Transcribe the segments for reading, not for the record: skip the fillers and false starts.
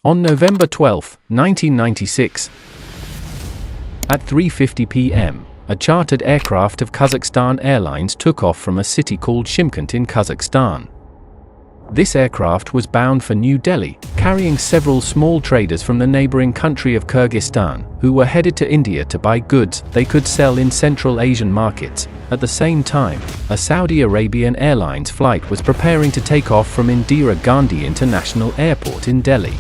On November 12, 1996, at 3:50 p.m., a chartered aircraft of Kazakhstan Airlines took off from a city called Shymkent in Kazakhstan. This aircraft was bound for New Delhi, carrying several small traders from the neighboring country of Kyrgyzstan, who were headed to India to buy goods they could sell in Central Asian markets. At the same time, a Saudi Arabian Airlines flight was preparing to take off from Indira Gandhi International Airport in Delhi.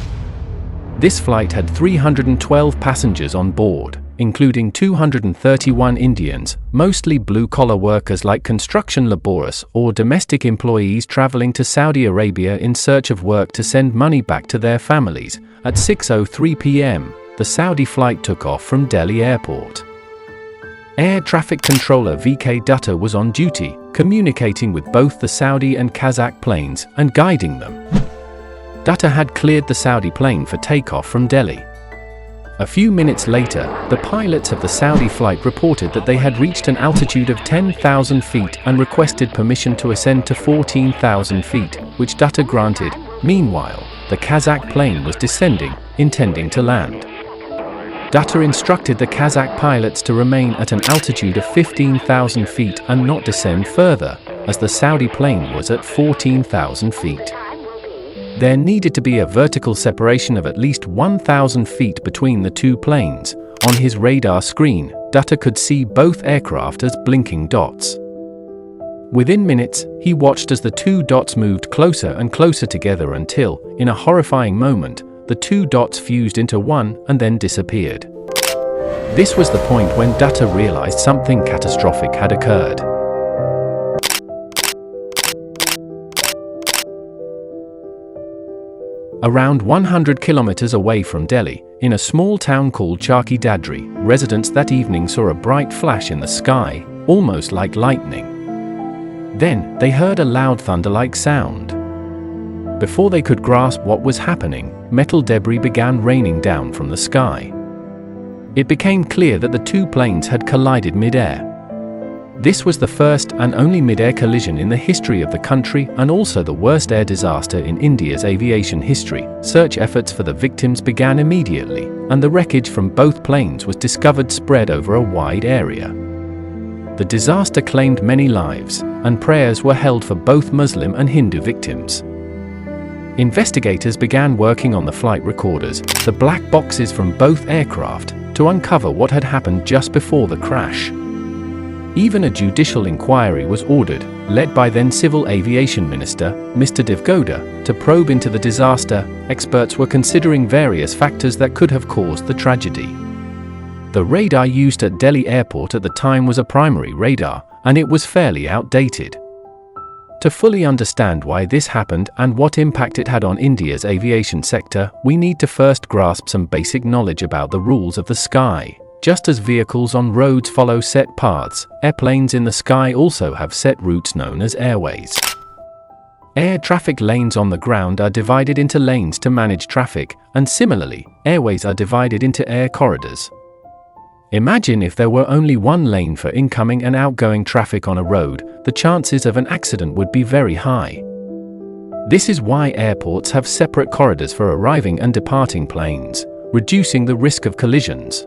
This flight had 312 passengers on board, including 231 Indians, mostly blue-collar workers like construction laborers or domestic employees traveling to Saudi Arabia in search of work to send money back to their families. At 6:03 p.m., the Saudi flight took off from Delhi Airport. Air traffic controller VK Dutta was on duty, communicating with both the Saudi and Kazakh planes and guiding them. Dutta had cleared the Saudi plane for takeoff from Delhi. A few minutes later, the pilots of the Saudi flight reported that they had reached an altitude of 10,000 feet and requested permission to ascend to 14,000 feet, which Dutta granted. Meanwhile, the Kazakh plane was descending, intending to land. Dutta instructed the Kazakh pilots to remain at an altitude of 15,000 feet and not descend further, as the Saudi plane was at 14,000 feet. There needed to be a vertical separation of at least 1,000 feet between the two planes. On his radar screen, Dutta could see both aircraft as blinking dots. Within minutes, he watched as the two dots moved closer and closer together until, in a horrifying moment, the two dots fused into one and then disappeared. This was the point when Dutta realized something catastrophic had occurred. Around 100 kilometers away from Delhi, in a small town called Charkhi Dadri, residents that evening saw a bright flash in the sky, almost like lightning. Then, they heard a loud thunder-like sound. Before they could grasp what was happening, metal debris began raining down from the sky. It became clear that the two planes had collided mid-air. This was the first and only mid-air collision in the history of the country and also the worst air disaster in India's aviation history. Search efforts for the victims began immediately, and the wreckage from both planes was discovered spread over a wide area. The disaster claimed many lives, and prayers were held for both Muslim and Hindu victims. Investigators began working on the flight recorders, the black boxes from both aircraft, to uncover what had happened just before the crash. Even a judicial inquiry was ordered, led by then Civil Aviation Minister, Mr. Devgoda, to probe into the disaster. Experts were considering various factors that could have caused the tragedy. The radar used at Delhi Airport at the time was a primary radar, and it was fairly outdated. To fully understand why this happened and what impact it had on India's aviation sector, we need to first grasp some basic knowledge about the rules of the sky. Just as vehicles on roads follow set paths, airplanes in the sky also have set routes known as airways. Air traffic lanes on the ground are divided into lanes to manage traffic, and similarly, airways are divided into air corridors. Imagine if there were only one lane for incoming and outgoing traffic on a road, the chances of an accident would be very high. This is why airports have separate corridors for arriving and departing planes, reducing the risk of collisions.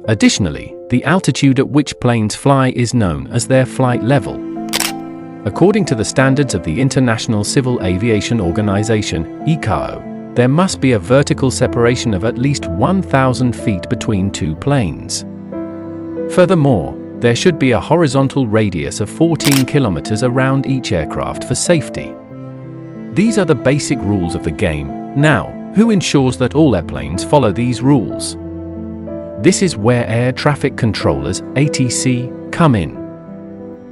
Additionally, the altitude at which planes fly is known as their flight level. According to the standards of the International Civil Aviation Organization, ICAO, there must be a vertical separation of at least 1,000 feet between two planes. Furthermore, there should be a horizontal radius of 14 kilometers around each aircraft for safety. These are the basic rules of the game. Now, who ensures that all airplanes follow these rules? This is where air traffic controllers, ATC, come in.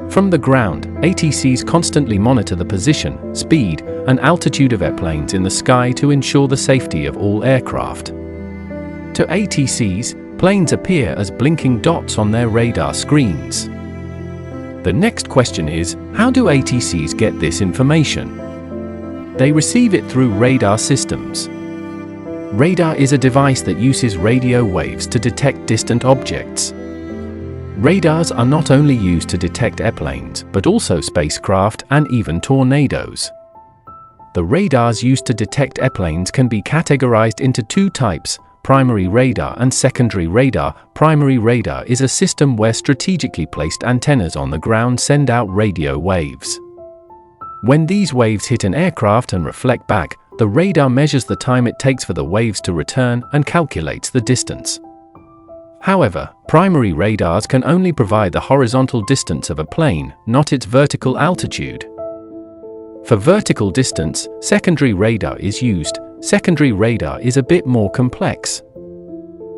From the ground, ATCs constantly monitor the position, speed, and altitude of airplanes in the sky to ensure the safety of all aircraft. To ATCs, planes appear as blinking dots on their radar screens. The next question is, how do ATCs get this information? They receive it through radar systems. Radar is a device that uses radio waves to detect distant objects. Radars are not only used to detect airplanes, but also spacecraft and even tornadoes. the radars used to detect airplanes can be categorized into two types: primary radar and secondary radar. Primary radar is a system where strategically placed antennas on the ground send out radio waves. When these waves hit an aircraft and reflect back, the radar measures the time it takes for the waves to return and calculates the distance. However, primary radars can only provide the horizontal distance of a plane, not its vertical altitude. For vertical distance, secondary radar is used. Secondary radar is a bit more complex.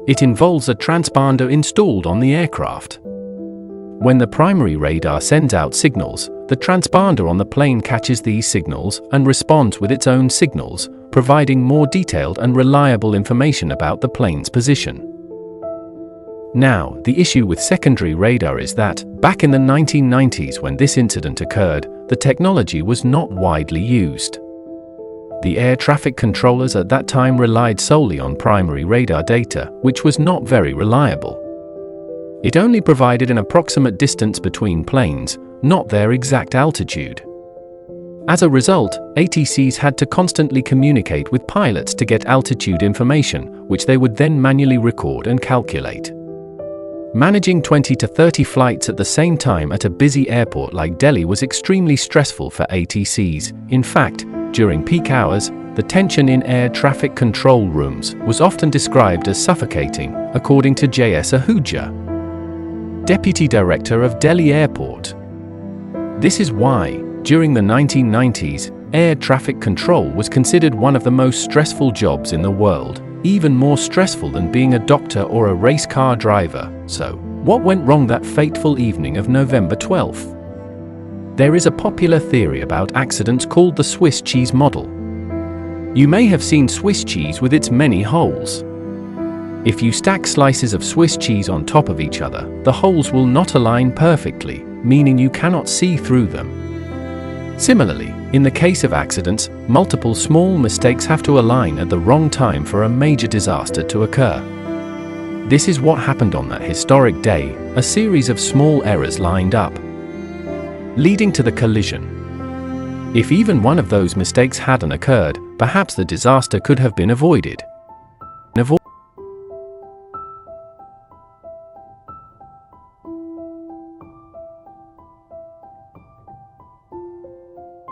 It involves a transponder installed on the aircraft. When the primary radar sends out signals, the transponder on the plane catches these signals and responds with its own signals, providing more detailed and reliable information about the plane's position. Now, the issue with secondary radar is that, back in the 1990s when this incident occurred, the technology was not widely used. The air traffic controllers at that time relied solely on primary radar data, which was not very reliable. It only provided an approximate distance between planes, not their exact altitude. As a result, ATCs had to constantly communicate with pilots to get altitude information, which they would then manually record and calculate. Managing 20 to 30 flights at the same time at a busy airport like Delhi was extremely stressful for ATCs. In fact, during peak hours, the tension in air traffic control rooms was often described as suffocating, according to J.S. Ahuja, Deputy Director of Delhi Airport. This is why, during the 1990s, air traffic control was considered one of the most stressful jobs in the world, even more stressful than being a doctor or a race car driver. So, what went wrong that fateful evening of November 12th? There is a popular theory about accidents called the Swiss cheese model. You may have seen Swiss cheese with its many holes. If you stack slices of Swiss cheese on top of each other, the holes will not align perfectly, meaning you cannot see through them. Similarly, in the case of accidents, multiple small mistakes have to align at the wrong time for a major disaster to occur. This is what happened on that historic day. A series of small errors lined up, leading to the collision. If even one of those mistakes hadn't occurred, perhaps the disaster could have been avoided.